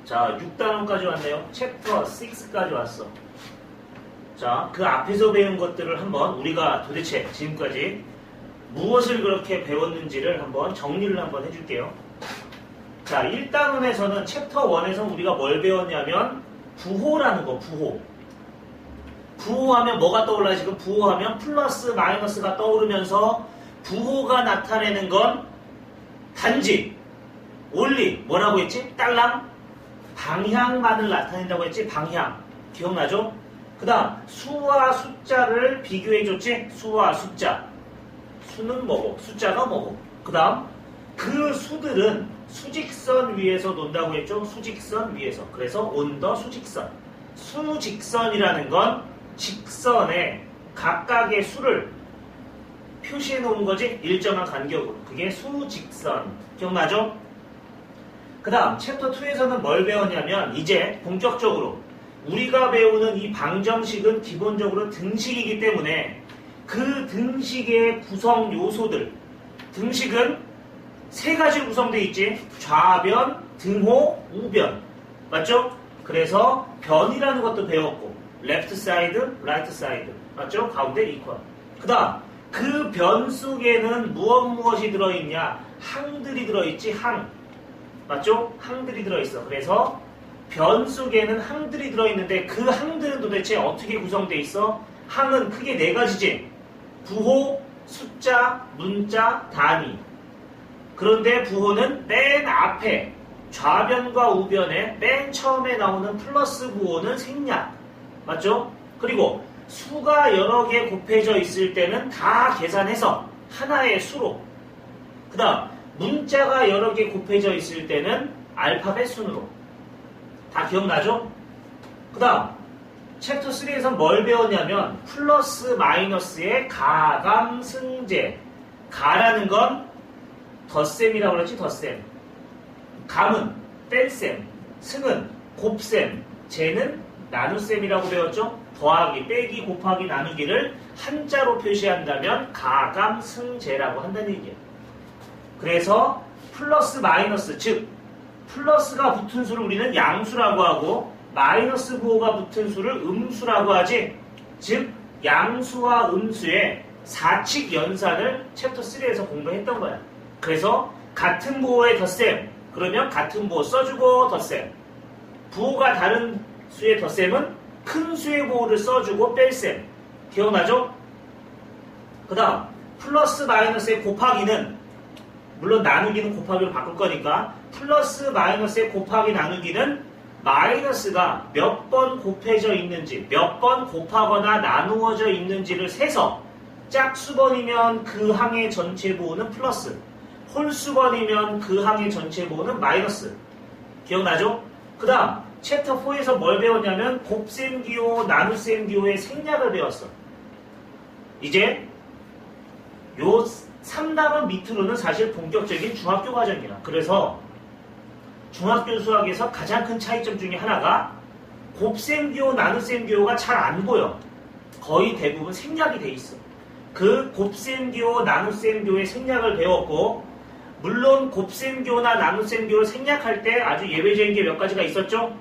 자, 6단원까지 왔네요. 챕터 6까지 왔어. 자, 그 앞에서 배운 것들을 한번 우리가 도대체 지금까지 무엇을 그렇게 배웠는지를 한번 정리를 한번 해줄게요. 자, 1단원에서는 챕터 1에서 우리가 뭘 배웠냐면 부호라는 거, 부호. 부호하면 뭐가 떠올라요? 지금 부호하면 플러스 마이너스가 떠오르면서 부호가 나타내는 건 단지, only, 뭐라고 했지? 딸랑? 방향만을 나타낸다고 했지? 방향. 기억나죠? 그 다음 수와 숫자를 비교해줬지? 수와 숫자. 수는 뭐고? 숫자가 뭐고? 그 다음 그 수들은 수직선 위에서 논다고 했죠? 수직선 위에서. 그래서 on the 수직선. 수직선이라는 건 직선에 각각의 수를 표시해 놓은 거지? 일정한 간격으로. 그게 수직선. 기억나죠? 그 다음 챕터 2에서는 뭘 배웠냐면 이제 본격적으로 우리가 배우는 이 방정식은 기본적으로 등식이기 때문에 그 등식의 구성 요소들, 등식은 세 가지로 구성되어 있지. 좌변, 등호, 우변. 맞죠? 그래서 변이라는 것도 배웠고 left side, right side. 맞죠? 가운데 이퀄. 그 다음 그 변 속에는 무엇이 들어있냐? 항들이 들어있지. 항. 맞죠? 항들이 들어있어. 그래서 변 속에는 항들이 들어있는데 그 항들은 도대체 어떻게 구성되어 있어? 항은 크게 네 가지지. 부호, 숫자, 문자, 단위. 그런데 부호는 맨 앞에 좌변과 우변에 맨 처음에 나오는 플러스 부호는 생략. 맞죠? 그리고 수가 여러 개 곱해져 있을 때는 다 계산해서 하나의 수로. 그 다음 문자가 여러 개 곱해져 있을 때는 알파벳 순으로. 다 기억나죠? 그 다음 챕터 3에서 뭘 배웠냐면 플러스 마이너스의 가감 승제. 가라는 건 덧셈이라고 그랬지. 덧셈. 감은 뺄셈, 승은 곱셈, 제는 나눗셈이라고 배웠죠. 더하기, 빼기, 곱하기, 나누기를 한자로 표시한다면 가감승제라고 한다는 얘기예요. 그래서 플러스 마이너스, 즉 플러스가 붙은 수를 우리는 양수라고 하고 마이너스 부호가 붙은 수를 음수라고 하지. 즉 양수와 음수의 사칙 연산을 챕터 3에서 공부했던 거야. 그래서 같은 부호의 덧셈, 그러면 같은 부호 써주고 덧셈. 부호가 다른 수의 덧셈은 큰 수의 부호를 써주고 뺄셈. 기억나죠? 그 다음 플러스 마이너스의 곱하기는 물론 나누기는 곱하기로 바꿀 거니까 플러스 마이너스의 곱하기 나누기는 마이너스가 몇 번 곱해져 있는지, 몇 번 곱하거나 나누어져 있는지를 세서 짝수번이면 그 항의 전체 부호는 플러스, 홀수번이면 그 항의 전체 부호는 마이너스. 기억나죠? 그 다음 챕터 4에서 뭘 배웠냐면 곱셈 기호, 나눗셈 기호의 생략을 배웠어. 이제 요 3단원 밑으로는 사실 본격적인 중학교 과정이야. 그래서 중학교 수학에서 가장 큰 차이점 중에 하나가 곱셈 기호, 나눗셈 기호가 잘 안 보여. 거의 대부분 생략이 돼 있어. 그 곱셈 기호, 나눗셈 기호의 생략을 배웠고, 물론 곱셈 기호나 나눗셈 기호를 생략할 때 아주 예외적인 게 몇 가지가 있었죠.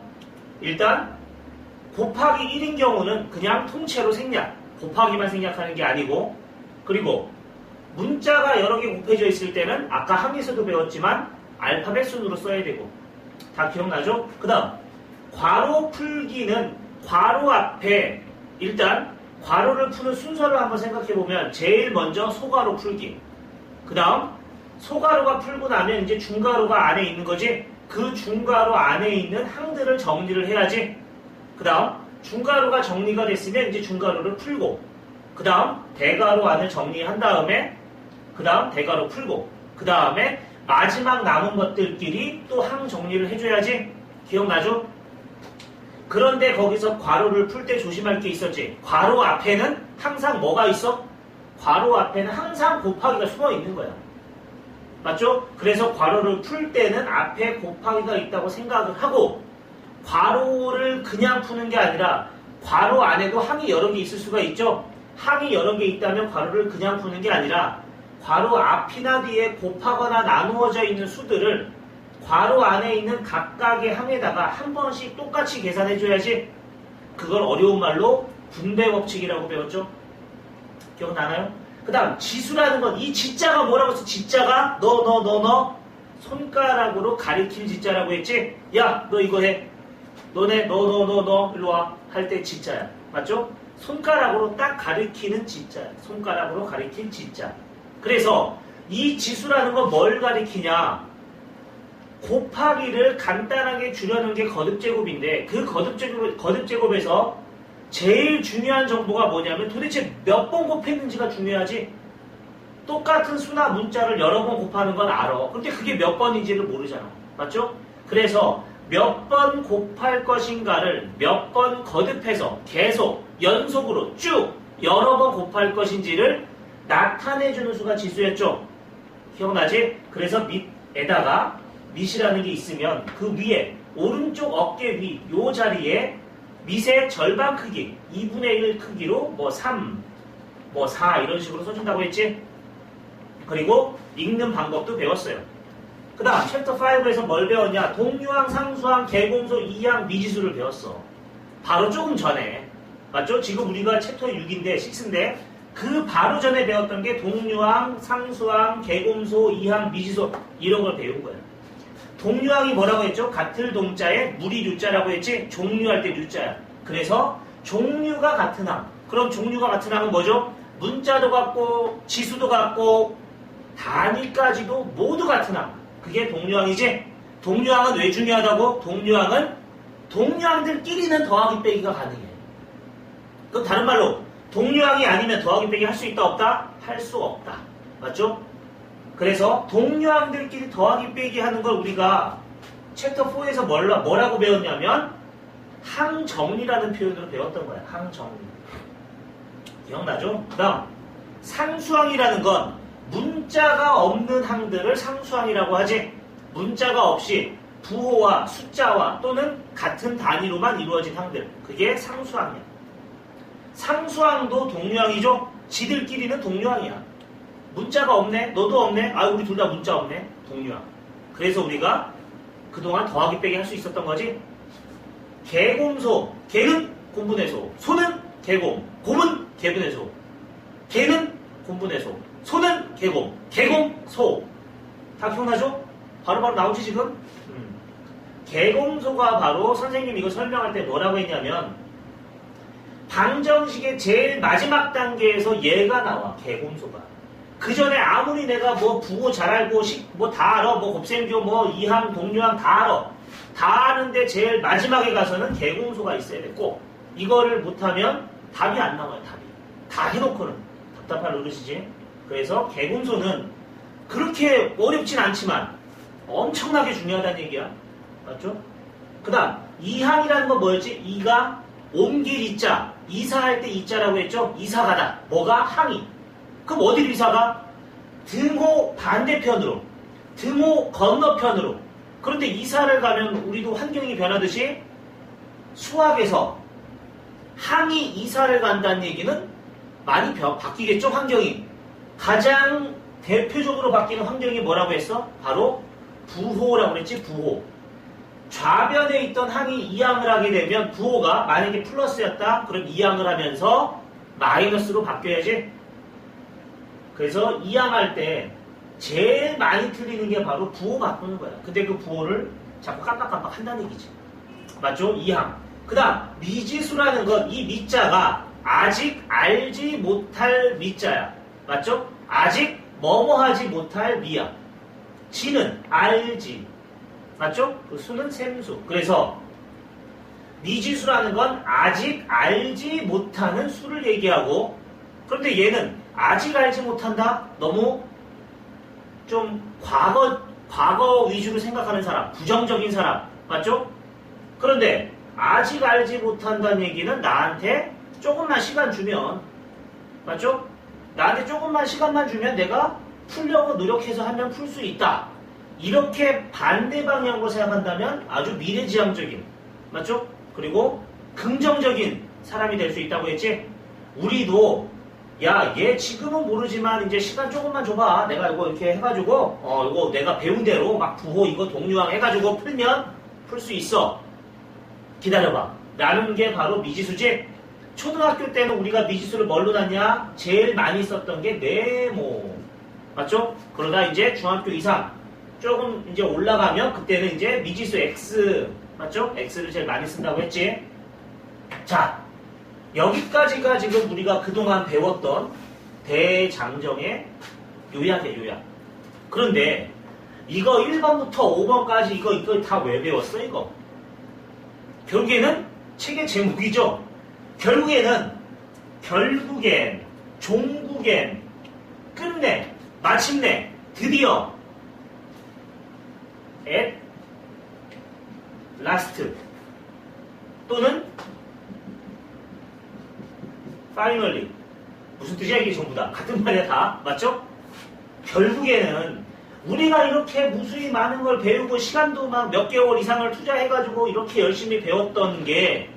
일단 곱하기 1인 경우는 그냥 통째로 생략, 곱하기만 생략하는 게 아니고, 그리고 문자가 여러 개 곱해져 있을 때는 아까 항에서도 배웠지만 알파벳 순으로 써야 되고. 다 기억나죠? 그 다음 괄호 풀기는 괄호 앞에 일단 괄호를 푸는 순서를 한번 생각해보면 제일 먼저 소괄호 풀기, 그 다음 소괄호가 풀고 나면 이제 중괄호가 안에 있는 거지. 그 중괄호 안에 있는 항들을 정리를 해야지. 그 다음 중괄호가 정리가 됐으면 이제 중괄호를 풀고, 그 다음 대괄호 안을 정리한 다음에 그 다음 대괄호 풀고, 그 다음에 마지막 남은 것들끼리 또 항 정리를 해줘야지. 기억나죠? 그런데 거기서 괄호를 풀 때 조심할 게 있었지. 괄호 앞에는 항상 뭐가 있어? 괄호 앞에는 항상 곱하기가 숨어 있는 거야. 맞죠? 그래서 괄호를 풀 때는 앞에 곱하기가 있다고 생각을 하고, 괄호를 그냥 푸는 게 아니라 괄호 안에도 항이 여러 개 있을 수가 있죠. 항이 여러 개 있다면 괄호를 그냥 푸는 게 아니라 괄호 앞이나 뒤에 곱하거나 나누어져 있는 수들을 괄호 안에 있는 각각의 항에다가 한 번씩 똑같이 계산해줘야지. 그걸 어려운 말로 분배 법칙이라고 배웠죠? 기억나나요? 그 다음 지수라는 건 이 지자가 뭐라고 했어? 지자가 너 손가락으로 가리킬 지자라고 했지? 야 너 이거 해. 너네 너 일로 와 할 때 지자야. 맞죠? 손가락으로 딱 가리키는 지자야. 손가락으로 가리킨 지자. 그래서 이 지수라는 건 뭘 가리키냐? 곱하기를 간단하게 주려는 게 거듭제곱인데 그 거듭제곱에서 제일 중요한 정보가 뭐냐면 도대체 몇 번 곱했는지가 중요하지. 똑같은 수나 문자를 여러 번 곱하는 건 알아. 근데 그게 몇 번인지를 모르잖아. 맞죠? 그래서 몇 번 곱할 것인가를 몇 번 거듭해서 계속 연속으로 쭉 여러 번 곱할 것인지를 나타내주는 수가 지수였죠. 기억나지? 그래서 밑에다가 밑이라는 게 있으면 그 위에 오른쪽 어깨 위 요 자리에 밑의 절반 크기 2분의 1 크기로 뭐 3, 뭐 4 이런 식으로 써준다고 했지? 그리고 읽는 방법도 배웠어요. 그 다음 챕터 5에서 뭘 배웠냐? 동류항, 상수항, 개공소, 이항, 미지수를 배웠어. 바로 조금 전에. 맞죠? 지금 우리가 챕터 6인데 6인데 그 바로 전에 배웠던 게 동류항, 상수항, 개공소, 이항, 미지수 이런 걸 배운 거예요. 동류항이 뭐라고 했죠? 같을 동자에 물이 류자라고 했지? 종류할 때 류자야. 그래서 종류가 같은 항. 그럼 종류가 같은 항은 뭐죠? 문자도 같고 지수도 같고 단위까지도 모두 같은 항. 그게 동류항이지? 동류항은 왜 중요하다고? 동류항은 동류항들끼리는 더하기 빼기가 가능해. 그럼 다른 말로 동류항이 아니면 더하기 빼기 할 수 있다 없다? 할 수 없다. 맞죠? 그래서 동류항들끼리 더하기 빼기 하는 걸 우리가 챕터 4에서 뭐라고 배웠냐면 항정리라는 표현으로 배웠던 거야. 항정리. 기억나죠? 그 다음 상수항이라는 건 문자가 없는 항들을 상수항이라고 하지. 문자가 없이 부호와 숫자와 또는 같은 단위로만 이루어진 항들. 그게 상수항이야. 상수항도 동류항이죠. 지들끼리는 동류항이야. 문자가 없네? 너도 없네? 아, 우리 둘 다 문자 없네? 동류항. 그래서 우리가 그동안 더하기 빼기 할 수 있었던 거지. 개곰소. 개는 곰분해소. 소는 개곰. 곰은 개분해소. 개는 곰분해소. 소는 개곰. 개곰, 소. 다 기억나죠? 바로바로 나오지 지금? 개곰소가 바로 선생님이 이거 설명할 때 뭐라고 했냐면 방정식의 제일 마지막 단계에서 얘가 나와. 개곰소가. 그 전에 아무리 내가 뭐 부호 잘 알고 뭐 다 알아. 뭐 곱셈교 뭐 이항 동류항 다 알아. 다 아는데 제일 마지막에 가서는 개곰소가 있어야 돼. 꼭. 이거를 못하면 답이 안 나와요. 답이. 다 해놓고는. 답답할 노릇이지. 그래서 개곰소는 그렇게 어렵진 않지만 엄청나게 중요하다는 얘기야. 맞죠? 그 다음 이항이라는 건 뭐였지? 이가 옮길 이자. 이사할 때 이자라고 했죠? 이사가다. 뭐가? 항이. 그럼 어디로 이사가? 등호 반대편으로. 등호 건너편으로. 그런데 이사를 가면 우리도 환경이 변하듯이 수학에서 항이 이사를 간다는 얘기는 많이 바뀌겠죠? 환경이. 가장 대표적으로 바뀌는 환경이 뭐라고 했어? 바로 부호라고 그랬지? 부호. 좌변에 있던 항이 이항을 하게 되면 부호가 만약에 플러스였다? 그럼 이항을 하면서 마이너스로 바뀌어야지. 그래서 이항할 때 제일 많이 틀리는 게 바로 부호 바꾸는 거야. 근데 그 부호를 자꾸 깜빡깜빡 한다는 얘기지. 맞죠? 이항. 그 다음 미지수라는 건 이 미자가 아직 알지 못할 미자야. 맞죠? 아직 뭐뭐하지 못할 미야. 지는 알지. 맞죠? 그 수는 셈수. 그래서 미지수라는 건 아직 알지 못하는 수를 얘기하고 그런데 얘는 아직 알지 못한다? 너무 좀 과거 위주로 생각하는 사람, 부정적인 사람. 맞죠? 그런데 아직 알지 못한다는 얘기는 나한테 조금만 시간 주면 맞죠? 나한테 조금만 시간만 주면 내가 풀려고 노력해서 하면 풀 수 있다. 이렇게 반대 방향으로 생각한다면 아주 미래지향적인 맞죠? 그리고 긍정적인 사람이 될 수 있다고 했지? 우리도 야, 얘 지금은 모르지만 이제 시간 조금만 줘봐. 내가 이거 이렇게 해가지고 이거 내가 배운 대로 막 부호 이거 동류항 해가지고 풀면 풀 수 있어. 기다려봐. 라는 게 바로 미지수지. 초등학교 때는 우리가 미지수를 뭘로 놨냐? 제일 많이 썼던 게 네모. 맞죠? 그러다 이제 중학교 이상 조금 이제 올라가면 그때는 이제 미지수 X. 맞죠? X를 제일 많이 쓴다고 했지. 자, 여기까지가 지금 우리가 그동안 배웠던 대장정의 요약이야, 요약. 그런데 이거 1번부터 5번까지 이거 다 왜 배웠어, 이거? 결국에는 책의 제목이죠. 결국엔, 종국엔, 끝내, 마침내, 드디어, at last, 또는 finally. 무슨 뜻이야 이게 전부 다. 같은 말이야 다. 맞죠? 결국에는 우리가 이렇게 무수히 많은 걸 배우고 시간도 막 몇 개월 이상을 투자해가지고 이렇게 열심히 배웠던 게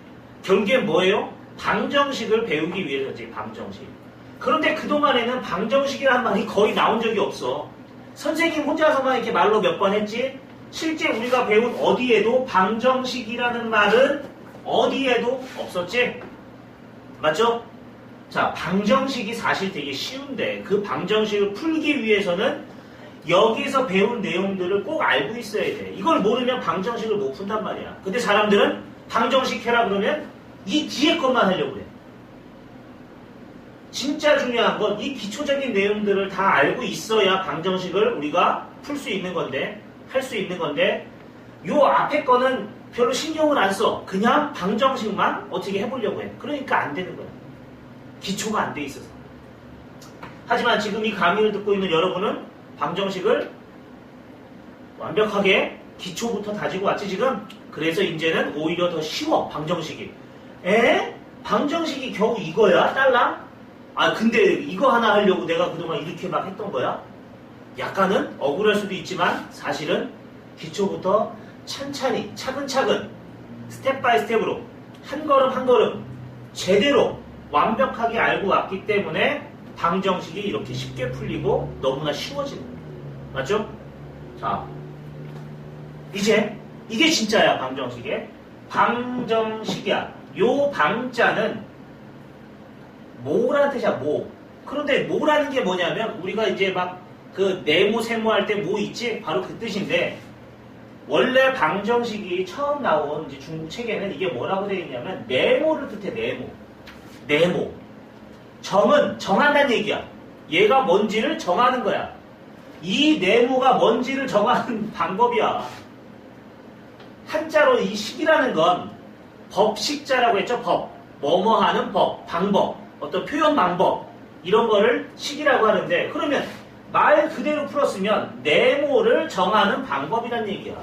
결국엔 뭐예요? 방정식을 배우기 위해서지. 방정식. 그런데 그동안에는 방정식이라는 말이 거의 나온 적이 없어. 선생님 혼자서만 이렇게 말로 몇 번 했지. 실제 우리가 배운 어디에도 방정식이라는 말은 어디에도 없었지. 맞죠? 자, 방정식이 사실 되게 쉬운데 그 방정식을 풀기 위해서는 여기서 배운 내용들을 꼭 알고 있어야 돼. 이걸 모르면 방정식을 못 푼단 말이야. 근데 사람들은 방정식 해라 그러면 이 뒤에 것만 하려고 해. 진짜 중요한 건 이 기초적인 내용들을 다 알고 있어야 방정식을 우리가 풀 수 있는 건데, 할 수 있는 건데, 요 앞에 거는 별로 신경을 안 써. 그냥 방정식만 어떻게 해보려고 해. 그러니까 안 되는 거야. 기초가 안 돼 있어서. 하지만 지금 이 강의를 듣고 있는 여러분은 방정식을 완벽하게 기초부터 다지고 왔지 지금? 그래서 이제는 오히려 더 쉬워. 방정식이. 방정식이 겨우 이거야? 딸랑? 아 근데 이거 하나 하려고 내가 그동안 이렇게 막 했던 거야? 약간은 억울할 수도 있지만 사실은 기초부터 찬찬히 차근차근 스텝 바이 스텝으로 한 걸음 한 걸음 제대로 완벽하게 알고 왔기 때문에 방정식이 이렇게 쉽게 풀리고 너무나 쉬워지는 거예요. 맞죠? 자, 이제 이게 진짜야. 방정식의 방정식이야. 요 방자는 모라는 뜻이야. 모. 그런데 모라는 게 뭐냐면 우리가 이제 막 그 네모 세모 할 때 모 있지? 바로 그 뜻인데 원래 방정식이 처음 나온 이제 중국 책에는 이게 뭐라고 되어 있냐면 네모를 뜻해. 네모. 정은 정한다는 얘기야. 얘가 뭔지를 정하는 거야. 이 네모가 뭔지를 정하는 방법이야. 한자로 이 식이라는 건 법식자라고 했죠. 법. 뭐뭐 하는 법, 방법, 어떤 표현 방법 이런 거를 식이라고 하는데 그러면 말 그대로 풀었으면 네모를 정하는 방법이란 얘기야.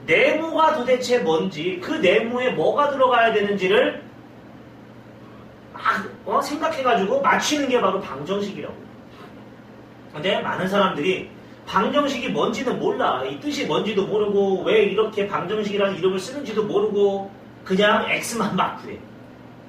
네모가 도대체 뭔지 그 네모에 뭐가 들어가야 되는지를 막 생각해가지고 맞추는 게 바로 방정식이라고. 근데 많은 사람들이 방정식이 뭔지는 몰라. 이 뜻이 뭔지도 모르고 왜 이렇게 방정식이라는 이름을 쓰는지도 모르고 그냥 X만 막 구해.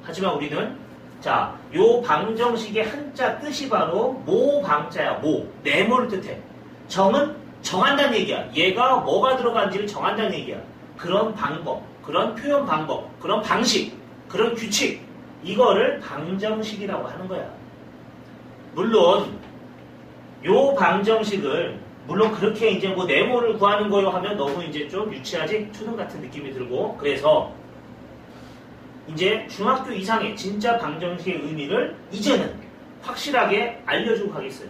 하지만 우리는 자, 요 방정식의 한자 뜻이 바로 모방자야. 모. 네모를 뜻해. 정은 정한다는 얘기야. 얘가 뭐가 들어간지를 정한다는 얘기야. 그런 방법, 그런 표현 방법, 그런 방식, 그런 규칙 이거를 방정식이라고 하는 거야. 물론 요 방정식을 물론 그렇게 이제 뭐 네모를 구하는 거요 하면 너무 이제 좀 유치하지? 초등 같은 느낌이 들고 그래서 이제 중학교 이상의 진짜 방정식의 의미를 이제는 확실하게 알려주고 가겠어요.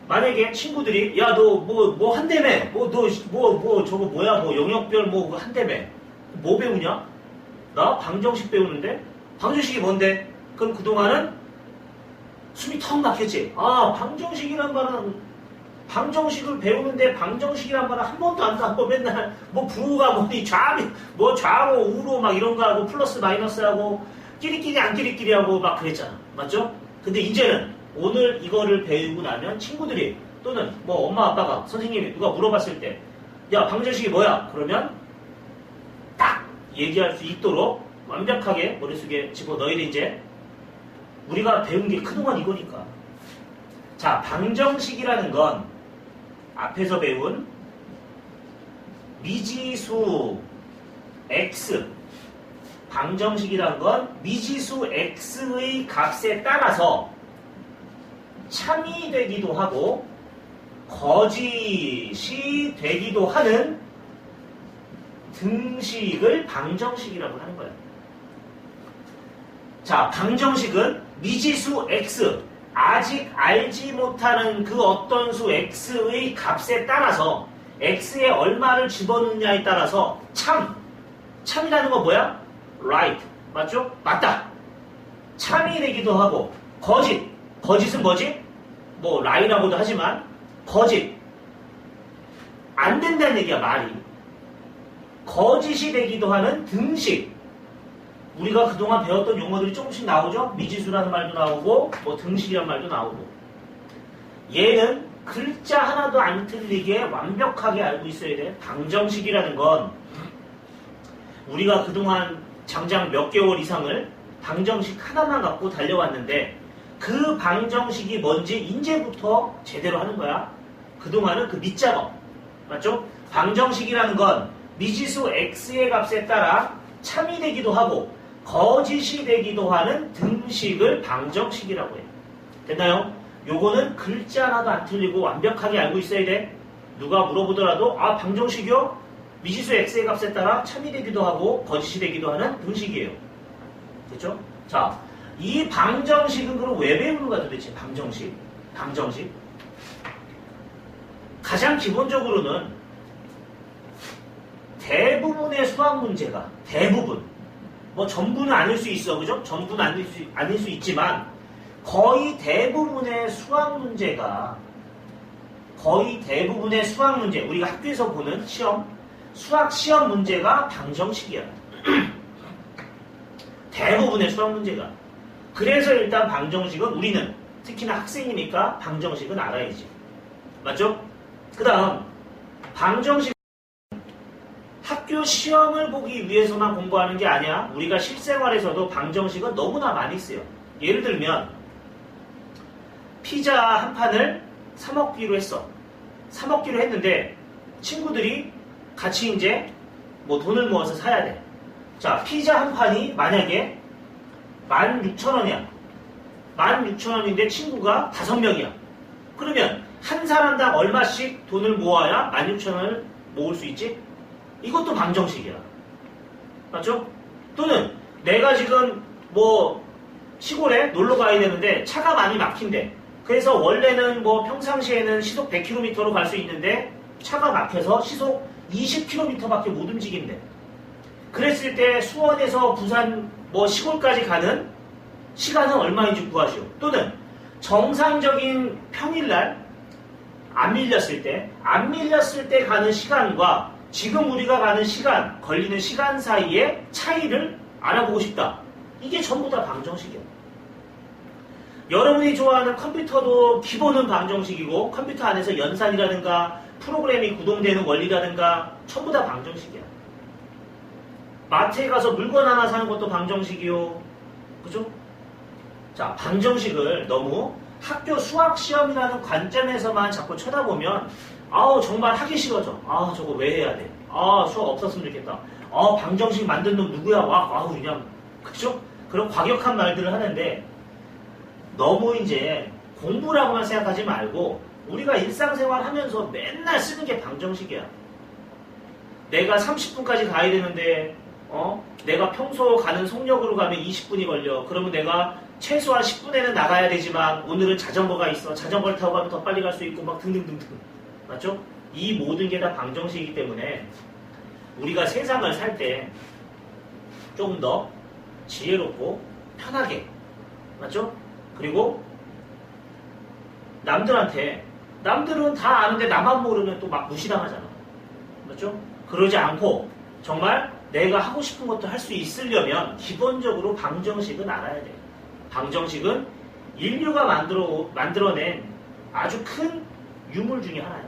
만약에 친구들이 야 너 뭐 한다며 너 저거 뭐야 뭐 영역별 뭐 한다며 뭐 배우냐? 나 방정식 배우는데 방정식이 뭔데? 그럼 그동안은 숨이 턱 막혔지. 아 방정식이란 말은 방정식을 배우는데 방정식이란 말은 한 번도 안 나고 맨날 뭐 부호가 뭐니 좌로 우로 막 이런 거 하고 플러스 마이너스 하고 끼리끼리 안 끼리끼리 하고 막 그랬잖아. 맞죠? 근데 이제는 오늘 이거를 배우고 나면 친구들이 또는 뭐 엄마 아빠가 선생님이 누가 물어봤을 때 야 방정식이 뭐야? 그러면 딱 얘기할 수 있도록 완벽하게 머릿속에 집어넣어야 돼 이제. 우리가 배운 게 그동안 이거니까. 자, 방정식이라는 건 앞에서 배운 미지수 x, 방정식이라는 건 미지수 x의 값에 따라서 참이 되기도 하고 거짓이 되기도 하는 등식을 방정식이라고 하는 거예요. 자, 방정식은 미지수 x, 아직 알지 못하는 그 어떤 수 x의 값에 따라서 x에 얼마를 집어넣느냐에 따라서 참이라는 건 뭐야? right, 맞죠? 맞다. 참이 되기도 하고 거짓은 뭐지? 뭐 lie라고도 하지만 거짓 안 된다는 얘기야. 말이 거짓이 되기도 하는 등식. 우리가 그동안 배웠던 용어들이 조금씩 나오죠? 미지수라는 말도 나오고 뭐 등식이라는 말도 나오고. 얘는 글자 하나도 안 틀리게 완벽하게 알고 있어야 돼. 방정식이라는 건 우리가 그동안 장장 몇 개월 이상을 방정식 하나만 갖고 달려왔는데 그 방정식이 뭔지 이제부터 제대로 하는 거야. 그동안은 그 밑작업. 맞죠? 방정식이라는 건 미지수 x의 값에 따라 참이 되기도 하고 거짓이 되기도 하는 등식을 방정식이라고 해요. 됐나요? 요거는 글자 하나도 안 틀리고 완벽하게 알고 있어야 돼. 누가 물어보더라도 아, 방정식이요? 미지수 x의 값에 따라 참이 되기도 하고 거짓이 되기도 하는 등식이에요. 됐죠? 자, 이 방정식은 그럼 왜 배우는 거야 도대체? 방정식. 가장 기본적으로는 대부분의 수학 문제가 대부분 뭐 전부는 아닐 수 있어, 그죠? 전부는 아닐 수 있지만 거의 대부분의 수학 문제가 우리가 학교에서 보는 수학 시험 문제가 방정식이야. 대부분의 수학 문제가. 그래서 일단 방정식은 우리는 특히나 학생이니까 방정식은 알아야지. 맞죠? 그 다음 방정식 학교 시험을 보기 위해서만 공부하는 게 아니야. 우리가 실생활에서도 방정식은 너무나 많이 쓰여. 예를 들면 피자 한 판을 사 먹기로 했어. 사 먹기로 했는데 친구들이 같이 이제 뭐 돈을 모아서 사야 돼. 자, 피자 한 판이 만약에 16,000원이야. 16,000원인데 친구가 5명이야. 그러면 한 사람당 얼마씩 돈을 모아야 16,000원을 모을 수 있지? 이것도 방정식이야. 맞죠? 또는 내가 지금 뭐 시골에 놀러 가야 되는데 차가 많이 막힌대. 그래서 원래는 뭐 평상시에는 시속 100km로 갈 수 있는데 차가 막혀서 시속 20km밖에 못 움직인대. 그랬을 때 수원에서 부산 뭐 시골까지 가는 시간은 얼마인지 구하시오. 또는 정상적인 평일날 안 밀렸을 때 가는 시간과 지금 우리가 가는 시간, 걸리는 시간 사이의 차이를 알아보고 싶다. 이게 전부 다 방정식이야. 여러분이 좋아하는 컴퓨터도 기본은 방정식이고 컴퓨터 안에서 연산이라든가 프로그램이 구동되는 원리라든가 전부 다 방정식이야. 마트에 가서 물건 하나 사는 것도 방정식이요. 그죠? 자, 방정식을 너무 학교 수학 시험이라는 관점에서만 자꾸 쳐다보면 아우 정말 하기 싫어져. 아 저거 왜 해야 돼? 아 수업 없었으면 좋겠다. 아 방정식 만든 놈 누구야? 와 아우 그냥 그죠? 그런 과격한 말들을 하는데 너무 이제 공부라고만 생각하지 말고 우리가 일상생활 하면서 맨날 쓰는 게 방정식이야. 내가 30분까지 가야 되는데 내가 평소 가는 속력으로 가면 20분이 걸려. 그러면 내가 최소한 10분에는 나가야 되지만 오늘은 자전거가 있어. 자전거를 타고 가면 더 빨리 갈 수 있고 막 등등등등. 맞죠? 이 모든 게 다 방정식이기 때문에 우리가 세상을 살 때 좀 더 지혜롭고 편하게, 맞죠? 그리고 남들은 다 아는데 나만 모르면 또 막 무시당하잖아. 맞죠? 그러지 않고 정말 내가 하고 싶은 것도 할 수 있으려면 기본적으로 방정식은 알아야 돼. 방정식은 인류가 만들어낸 아주 큰 유물 중에 하나야.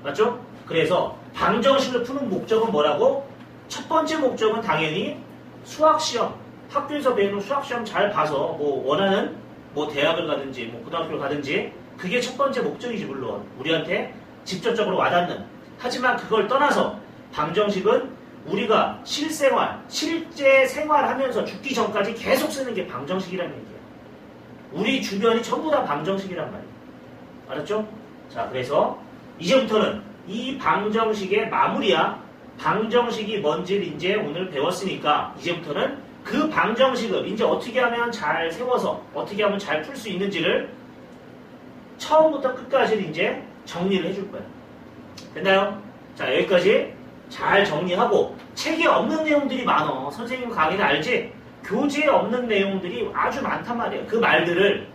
맞죠? 그래서 방정식을 푸는 목적은 뭐라고? 첫 번째 목적은 당연히 수학시험, 학교에서 배우는 수학시험 잘 봐서 뭐 원하는 뭐 대학을 가든지 뭐 고등학교를 가든지 그게 첫 번째 목적이지 물론 우리한테 직접적으로 와닿는 하지만 그걸 떠나서 방정식은 우리가 실생활, 실제 생활하면서 죽기 전까지 계속 쓰는 게 방정식이라는 얘기야. 우리 주변이 전부 다 방정식이란 말이야. 알았죠? 자, 그래서 이제부터는 이 방정식의 마무리야. 방정식이 뭔지를 이제 오늘 배웠으니까 이제부터는 그 방정식을 이제 어떻게 하면 잘 세워서 어떻게 하면 잘 풀 수 있는지를 처음부터 끝까지 이제 정리를 해줄 거야. 됐나요? 자, 여기까지 잘 정리하고 책에 없는 내용들이 많어. 선생님 강의는 알지? 교재에 없는 내용들이 아주 많단 말이야. 그 말들을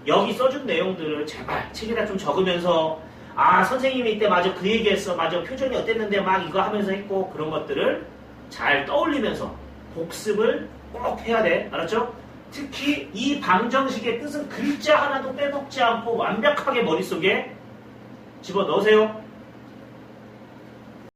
여기 써준 내용들을 제발 책에다 좀 적으면서 아 선생님이 이때 맞아 그 얘기했어. 맞아 표정이 어땠는데 막 이거 하면서 했고 그런 것들을 잘 떠올리면서 복습을 꼭 해야 돼. 알았죠? 특히 이 방정식의 뜻은 글자 하나도 빼먹지 않고 완벽하게 머릿속에 집어넣으세요.